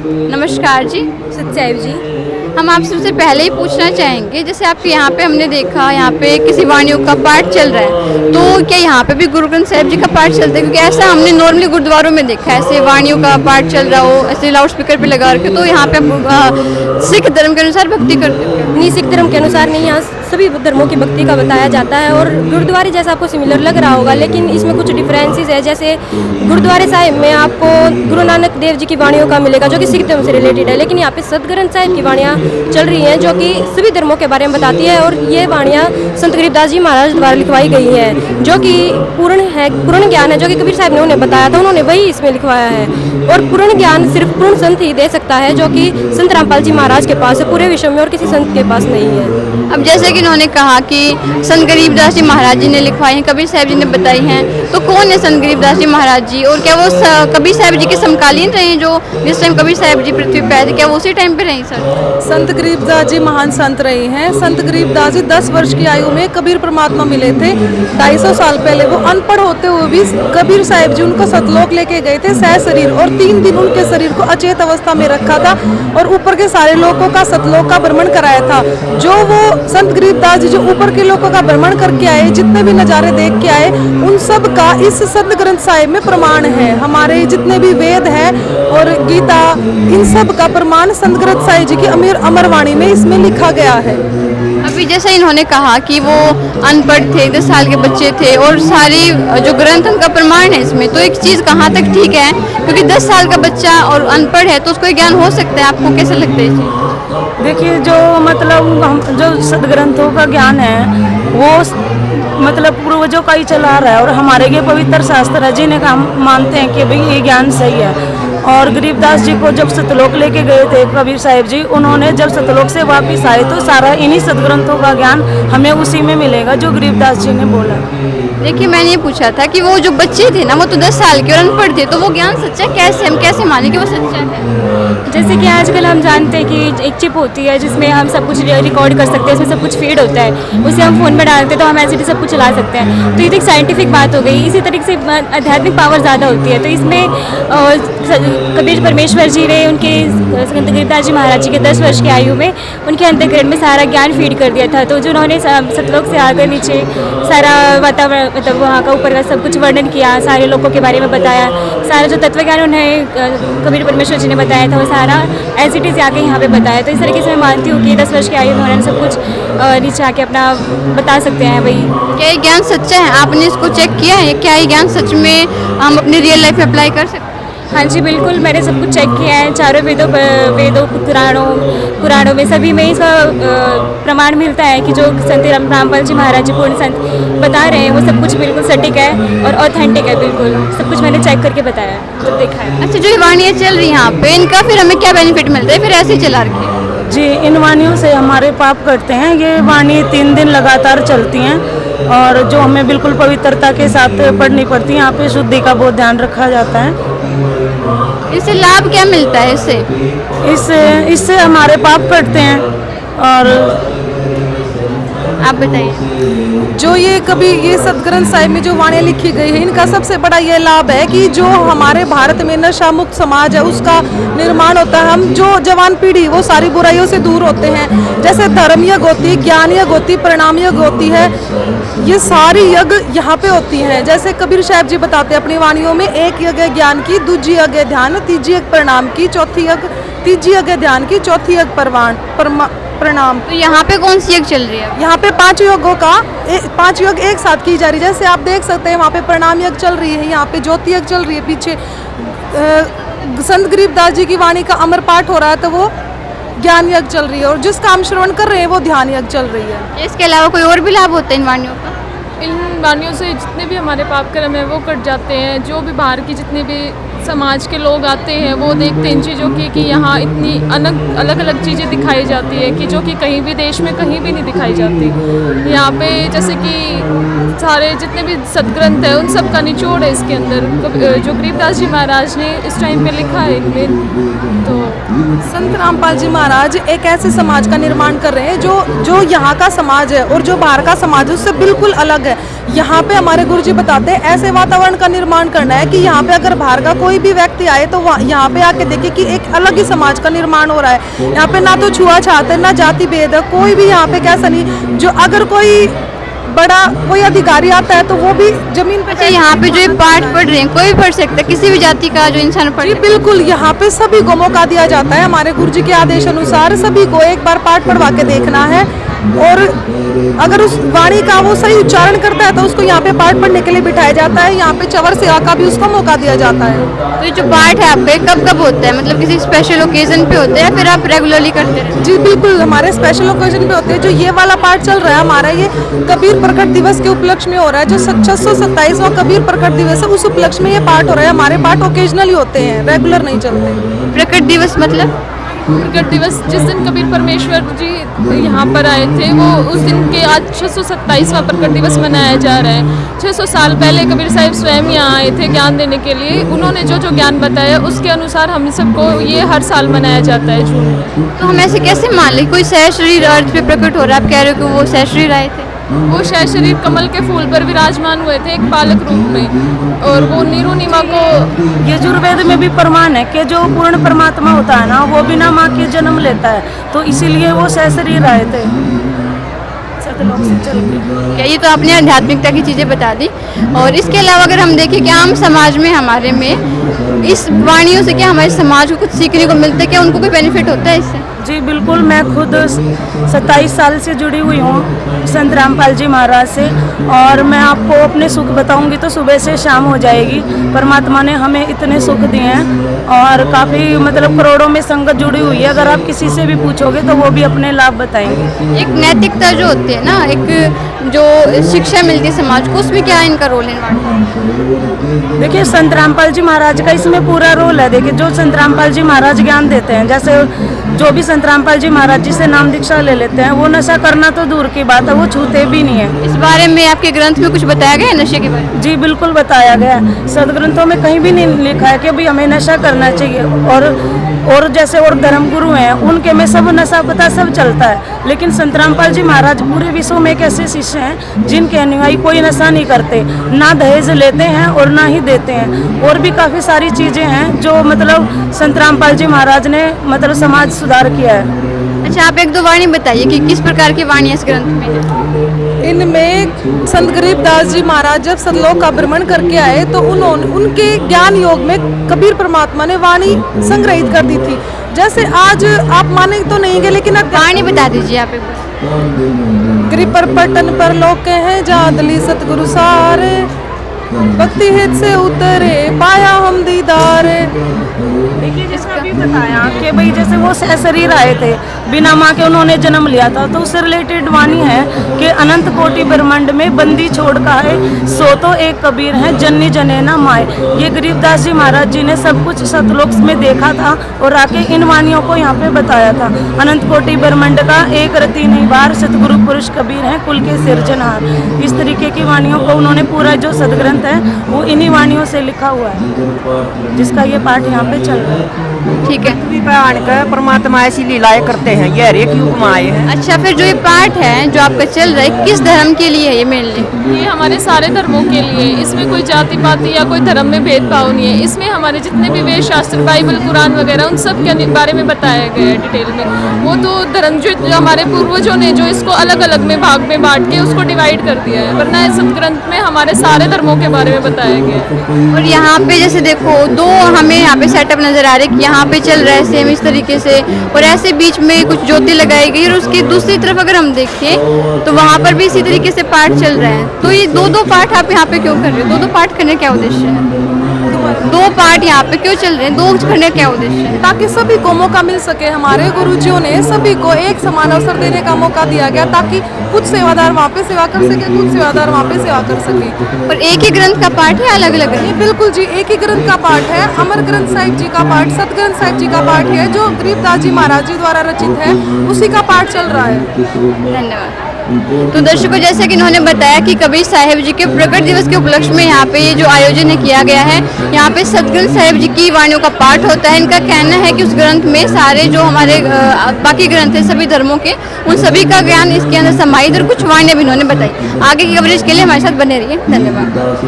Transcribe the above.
नमस्कार जी। सत्याव जी। हम आपसे सबसे पहले ही पूछना चाहेंगे, जैसे आपके यहाँ पे हमने देखा यहाँ पे किसी वाणियों का पाठ चल रहा है, तो क्या यहाँ पे भी गुरु ग्रंथ साहिब जी का पाठ चलता है? क्योंकि ऐसा हमने नॉर्मली गुरुद्वारों में देखा है, ऐसे वाणियों का पाठ चल रहा हो, ऐसे लाउड स्पीकर पे लगा रखे, तो यहाँ पे सिख धर्म के अनुसार भक्ति करते हैं? नहीं, सिख धर्म के अनुसार नहीं, यहाँ सभी धर्मों की भक्ति का बताया जाता है और गुरुद्वारे जैसा आपको सिमिलर लग रहा होगा, लेकिन इसमें कुछ डिफरेंसेस है। जैसे गुरुद्वारे साहिब में आपको गुरु नानक देव जी की वाणियों का मिलेगा जो कि सिख धर्म से रिलेटेड है, लेकिन यहाँ पे सतग्रंथ साहिब की वाणियाँ चल रही हैं जो कि सभी धर्मों के बारे में बताती है। और ये वाणियाँ संत गरीबदास जी महाराज द्वारा लिखवाई गई हैं जो कि पूर्ण ज्ञान है, जो कि कबीर साहब ने उन्हें बताया था, उन्होंने वही इसमें लिखवाया है। और पूर्ण ज्ञान सिर्फ पूर्ण संत ही दे सकता है, जो कि संत रामपाल जी महाराज के पास है, पूरे विश्व में और किसी संत के पास नहीं है। अब जैसे कि इन्होंने कहा कि संत गरीबदास जी महाराज जी ने लिखवाई हैं, कबीर साहब जी ने बताई हैं, तो कौन है संत गरीबदास जी महाराज जी? और क्या वो कबीर साहब जी के समकालीन रहे हैं, जो जिस टाइम कबीर साहब जी पृथ्वी पे आए थे, क्या वो उसी टाइम पे रहे सर? संत गरीबदास जी महान संत रहे हैं। संत गरीबदास जी 10 वर्ष की आयु में कबीर परमात्मा मिले थे। 250 साल पहले वो अनपढ़ होते हुए भी कबीर साहब जी उनको सतलोक लेके गए थे सह शरीर, और 3 दिन उनके शरीर को अचेत अवस्था में रखा था और ऊपर के सारे लोगों का सतलोक का भ्रमण कराया था। जो वो संत गरीबदास जी जो ऊपर के लोगों का भ्रमण करके आए, जितने भी नज़ारे देख के आए, उन सब का इस संत ग्रंथ साहिब में प्रमाण है। हमारे जितने भी वेद हैं और गीता, इन सब का प्रमाण संत ग्रंथ साहिब जी की अमरवाणी में इसमें लिखा गया है। अभी जैसे इन्होंने कहा कि वो अनपढ़ थे, 10 साल के बच्चे थे, और सारी जो ग्रंथ उनका प्रमाण है इसमें, तो एक चीज़ कहाँ तक ठीक है? क्योंकि 10 साल का बच्चा और अनपढ़ है तो उसको ज्ञान हो सकता है, आपको कैसे लगता है? देखिए, जो मतलब हम जो सदग्रंथों का ज्ञान है वो मतलब पूर्वजों का ही चला रहा है, और हमारे ये पवित्र शास्त्र है जिन्हें हम मानते हैं कि भाई ये ज्ञान सही है। और गरीबदास जी को जब सतलोक लेके गए थे कबीर साहिब जी, उन्होंने जब सतलोक से वापस आए तो सारा इन्हीं सदग्रंथों का ज्ञान हमें उसी में मिलेगा जो गरीबदास जी ने बोला। देखिए, मैंने ये पूछा था कि वो जो बच्चे थे ना, वो तो 10 साल के और अनपढ़ थे, तो वो ज्ञान सच्चा कैसे, हम कैसे माने कि वो सच्चा है? जैसे कि आजकल हम जानते हैं कि एक चिप होती है जिसमें हम सब कुछ रिकॉर्ड कर सकते हैं, उसमें सब कुछ फीड होता है, उसे हम फ़ोन में डालते हैं तो हम ऐसे सब कुछ चला सकते हैं। तो ये तो एक साइंटिफिक बात हो गई। इसी तरीके से आध्यात्मिक पावर ज़्यादा होती है, तो इसमें कबीर परमेश्वर जी ने उनके संत गरीबदास जी महाराज जी के 10 वर्ष की आयु में उनके अंतःकरण में सारा ज्ञान फीड कर दिया था। तो जो उन्होंने सतलोक से आकर नीचे सारा वातावरण, मतलब वहाँ का ऊपर का सब कुछ वर्णन किया, सारे लोगों के बारे में बताया, सारा जो तत्व ज्ञान उन्हें कबीर परमेश्वर जी ने बताया था वो सारा एज इट इज़ आके यहाँ पे बताया। तो इस तरीके से मैं मानती हूँ कि 10 वर्ष की आयु में उन्होंने सब कुछ नीचे आके अपना बता सकते हैं। भाई, क्या ये ज्ञान सच्चा है? आपने इसको चेक किया है? क्या ये ज्ञान सच में हम अपनी रियल लाइफ में अप्लाई कर सकते हैं? हाँ जी, बिल्कुल, मैंने सब कुछ चेक किया है। चारों वेदों पुराणों में सभी में इसका प्रमाण मिलता है कि जो संत रामपाल जी महाराज जी पूर्ण संत बता रहे हैं वो सब कुछ बिल्कुल सटीक है और ऑथेंटिक है। बिल्कुल सब कुछ मैंने चेक करके बताया, जब देखा है। अच्छा, जो ये वाणियाँ चल रही हैं यहाँ पे, इनका फिर हमें क्या बेनिफिट मिलता है? फिर ऐसे ही चला रखे जी, इन वाणियों से हमारे पाप कटते हैं। ये वाणी 3 दिन लगातार चलती हैं और जो हमें बिल्कुल पवित्रता के साथ पढ़नी पड़ती है। यहाँ पे शुद्धि का बहुत ध्यान रखा जाता है। इससे लाभ क्या मिलता है? इससे हमारे पाप कटते हैं। और आप बताइए। जो ये सतग्रंथ साहिब में जो वाणियाँ लिखी गई है, इनका सबसे बड़ा ये लाभ है कि जो हमारे भारत में नशा मुक्त समाज है उसका निर्माण होता है। हम जो जवान पीढ़ी वो सारी बुराइयों से दूर होते हैं। जैसे धर्म यज्ञ होती, ज्ञान यज्ञ होती, परिणाम यज्ञ होती है, ये सारी यज्ञ यहाँ पे होती हैं। जैसे कबीर साहब जी बताते हैं अपनी वाणियों में, एक यज्ञ ज्ञान की, दूजी यज्ञ ध्यान, तीजी यज्ञ परिणाम की, तीजी यज्ञ ध्यान की, चौथी यज्ञ प्रणाम। तो यहाँ पे कौन सी यज्ञ चल रही है? यहाँ पे 5 यज्ञ एक साथ की जा रही है। जैसे आप देख सकते हैं वहाँ पे प्रणाम यज्ञ चल रही है, यहाँ पे ज्योति यज्ञ चल रही है, पीछे संत गरीबदास जी की वाणी का अमर पाठ हो रहा है, तो वो ज्ञान यज्ञ चल रही है, और जिसका हम श्रवण कर रहे हैं वो ध्यान यज्ञ चल रही है। इसके अलावा कोई और भी लाभ होता है इन वाणियों का? इन वाणियों से जितने भी हमारे पाप कर्म है वो कट जाते हैं। जो भी बाहर की जितने भी समाज के लोग आते हैं वो देखते हैं इन चीज़ों की कि यहाँ इतनी अलग अलग चीज़ें दिखाई जाती है कि जो कि कहीं भी देश में कहीं भी नहीं दिखाई जाती। यहाँ पे जैसे कि सारे जितने भी सदग्रंथ है उन सब का निचोड़ है इसके अंदर, जो गरीबदास जी महाराज ने इस टाइम पे लिखा है इनमें। तो संत रामपाल जी महाराज एक ऐसे समाज का निर्माण कर रहे हैं जो यहाँ का समाज है और जो बाहर का समाज है उससे बिल्कुल अलग है। यहाँ पे हमारे गुरुजी बताते हैं ऐसे वातावरण का निर्माण करना है कि यहाँ पे अगर बाहर का कोई भी व्यक्ति आए तो यहाँ पे आके देखे कि एक अलग ही समाज का निर्माण हो रहा है। यहाँ पे ना तो छुआछूत है, ना जाति भेद है, कोई भी यहाँ पे कैसा नहीं। जो अगर कोई बड़ा कोई अधिकारी आता है तो वो भी जमीन पे अच्छा, यहाँ पे जो ये पाठ पढ़ रहे हैं कोई भी पढ़ सकता है, किसी भी जाति का जो इंसान पढ़ जी बिल्कुल, यहाँ पे सभी को मौका दिया जाता है। हमारे गुरुजी के आदेश अनुसार सभी को एक बार पाठ पढ़वा के देखना है और अगर उस वाणी का वो सही उच्चारण करता है तो उसको यहाँ पे पाठ पढ़ने के लिए बिठाया जाता है। यहाँ पे चवर सेवा का भी उसको मौका दिया जाता है। तो ये जो पाठ है आपका कब कब होता है, मतलब किसी स्पेशल ओकेजन पे होता है या फिर आप रेगुलरली करते हैं? जी बिल्कुल, हमारे स्पेशल ओकेजन पे होते हैं। जो ये वाला पाठ चल रहा है हमारा, ये कबीर प्रकट दिवस के उपलक्ष्य में हो रहा है। जो 627वां कबीर प्रकट दिवस है उस उपलक्ष्य में ये पाठ हो रहा है। हमारे पाठ ओकेजनली होते हैं, रेगुलर नहीं चलते। प्रकट दिवस मतलब प्रकट दिवस जिस दिन कबीर परमेश्वर जी यहाँ पर आए थे वो उस दिन के आज 627वां प्रकट दिवस मनाया जा रहा है। 600 साल पहले कबीर साहिब स्वयं यहाँ आए थे ज्ञान देने के लिए। उन्होंने जो जो ज्ञान बताया उसके अनुसार हम सबको ये हर साल मनाया जाता है जून में। तो हम ऐसे कैसे मान लें कोई सहशरीर अर्थ पे प्रकट हो रहा है, आप कह रहे हो कि वो सहशरीर आए थे? वो शायद शरीर कमल के फूल पर विराजमान हुए थे एक बालक रूप में, और वो नीरुनिमा को यजुर्वेद में भी प्रमाण है कि जो पूर्ण परमात्मा होता है ना वो बिना माँ के जन्म लेता है, तो इसीलिए वो सहशरीर आए थे सतलोक से चल के। क्या ये तो आपने आध्यात्मिकता की चीज़ें बता दी, और इसके अलावा अगर हम देखें कि आम समाज में हमारे में इस वाणियों से क्या हमारे समाज को कुछ सीखने को मिलता है, क्या उनको कोई बेनिफिट होता है इससे? जी बिल्कुल, मैं खुद 27 साल से जुड़ी हुई हूँ संत रामपाल जी महाराज से, और मैं आपको अपने सुख बताऊंगी तो सुबह से शाम हो जाएगी। परमात्मा ने हमें इतने सुख दिए हैं और काफ़ी मतलब करोड़ों में संगत जुड़ी हुई है। अगर आप किसी से भी पूछोगे तो वो भी अपने लाभ बताएंगे। एक नैतिकता जो होती है ना, एक जो शिक्षा मिलती है समाज को, उसमें क्या इनका रोल है? देखिए संत रामपाल जी महाराज का इसमें पूरा रोल है। देखिए जो संत रामपाल जी महाराज ज्ञान देते हैं, जैसे जो भी संत रामपाल जी महाराज जी से नाम दीक्षा ले लेते हैं वो नशा करना तो दूर की बात है, वो छूते भी नहीं है। इस बारे में आपके ग्रंथ में कुछ बताया गया है नशे के बारे में? जी बिल्कुल बताया गया है। सदग्रंथों में कहीं भी नहीं लिखा है कि भाई हमें नशा करना चाहिए। और जैसे और धर्म गुरु हैं उनके में सब नशा पता सब चलता है, लेकिन संत रामपाल जी महाराज पूरे विश्व में एक ऐसे शिष्य हैं जिनके अनुयायी कोई नशा नहीं करते, ना दहेज लेते हैं और ना ही देते हैं। और भी काफ़ी सारी चीज़ें हैं जो मतलब संत रामपाल जी महाराज ने मतलब समाज सुधार किया है। अच्छा, आप एक दो वाणी बताइए कि किस प्रकार की वाणी इस ग्रंथ में है? इनमें संत गरीबदास जी महाराज जब सतलोक का भ्रमण करके आए तो उनके ज्ञान योग में कबीर परमात्मा ने वाणी संग्रहित कर दी थी। जैसे आज आप माने तो नहीं गए, लेकिन वाणी बता दीजिए आप एक बार। कृपर पटन पर लोग हैं जहाँ दली सतगुरु सारे, भक्ति हित से उतरे पाया हम दीदार। देखिए जिसका भी बताया कि भाई जैसे वो सहशरीर आए थे, बिना माँ के उन्होंने जन्म लिया था, तो उससे रिलेटेड वाणी है कि अनंत कोटि ब्रह्मांड में बंदी छोड़ का है, सो तो एक कबीर है जननी जने ना माए। ये गरीबदास जी महाराज जी ने सब कुछ सतलोक में देखा था और आके इन वाणियों को यहाँ पे बताया था। अनंत कोटि ब्रह्मांड का एक रति नहीं बार, सतगुरु पुरुष कबीर है कुल के सिरजनहार। इस तरीके की वाणियों को उन्होंने पूरा जो सदग्रंथ है वो इन्हीं वाणियों से लिखा हुआ है, जिसका ये पाठ यहाँ पे चल रहा है। ठीक है। परमात्मा ऐसी लीलाएं करते हैं, ये हर एक युग में आए हैं। अच्छा, फिर जो ये पाठ है जो आपका चल रहा है किस धर्म के लिए है ये मेनली? ये हमारे सारे धर्मों के लिए, इसमें कोई जाति पाति या कोई धर्म में भेदभाव नहीं है। इसमें हमारे जितने भी वेद शास्त्र, बाइबल, कुरान वगैरह उन सब के बारे में बताया गया है डिटेल में। वो तो धर्म जो हमारे पूर्वजों ने जो इसको अलग अलग में भाग में बांट के उसको डिवाइड कर दिया है, वरना इस ग्रंथ में हमारे सारे धर्मों के बारे में बताया गया है। और यहाँ पे जैसे देखो दो हमें यहाँ पे सेटअप नजर आ रहे हैं कि यहाँ पे चल रहा है सेम इस तरीके से, और ऐसे बीच में कुछ ज्योति लगाई गई, और उसकी दूसरी तरफ अगर हम देखें तो वहाँ पर भी इसी तरीके से पाठ चल रहे हैं। तो ये दो पाठ आप यहाँ पे क्यों कर रहे हो? दो पाठ करने क्या उद्देश्य है? दो पाठ यहाँ पे क्यों चल रहे हैं? दो करने क्या उद्देश्य है? ताकि सभी को मौका मिल सके। हमारे गुरुजियों ने सभी को एक समान अवसर देने का मौका दिया गया ताकि कुछ सेवादार वहाँ पे सेवा कर सके, कुछ सेवादार वहाँ पे सेवा कर सके। और एक ही ग्रंथ का पाठ है अलग अलग है? ये बिल्कुल जी एक ही ग्रंथ का पाठ है। अमर ग्रंथ साहिब जी का पाठ, सतग्रंथ साहिब जी का पाठ है जो गरीबदास जी महाराज जी द्वारा रचित है, उसी का पाठ चल रहा है। धन्यवाद। तो दर्शकों, जैसे कि इन्होंने बताया कि कबीर साहिब जी के प्रकट दिवस के उपलक्ष्य में यहाँ पे ये जो आयोजन है किया गया है, यहाँ पे सतग्रंथ साहिब जी की वाणियों का पाठ होता है। इनका कहना है कि उस ग्रंथ में सारे जो हमारे बाकी ग्रंथ है सभी धर्मों के, उन सभी का ज्ञान इसके अंदर समाहित, और कुछ वाणियाँ भी इन्होंने बताई। आगे की कवरेज के लिए हमारे साथ बने रहिए। धन्यवाद।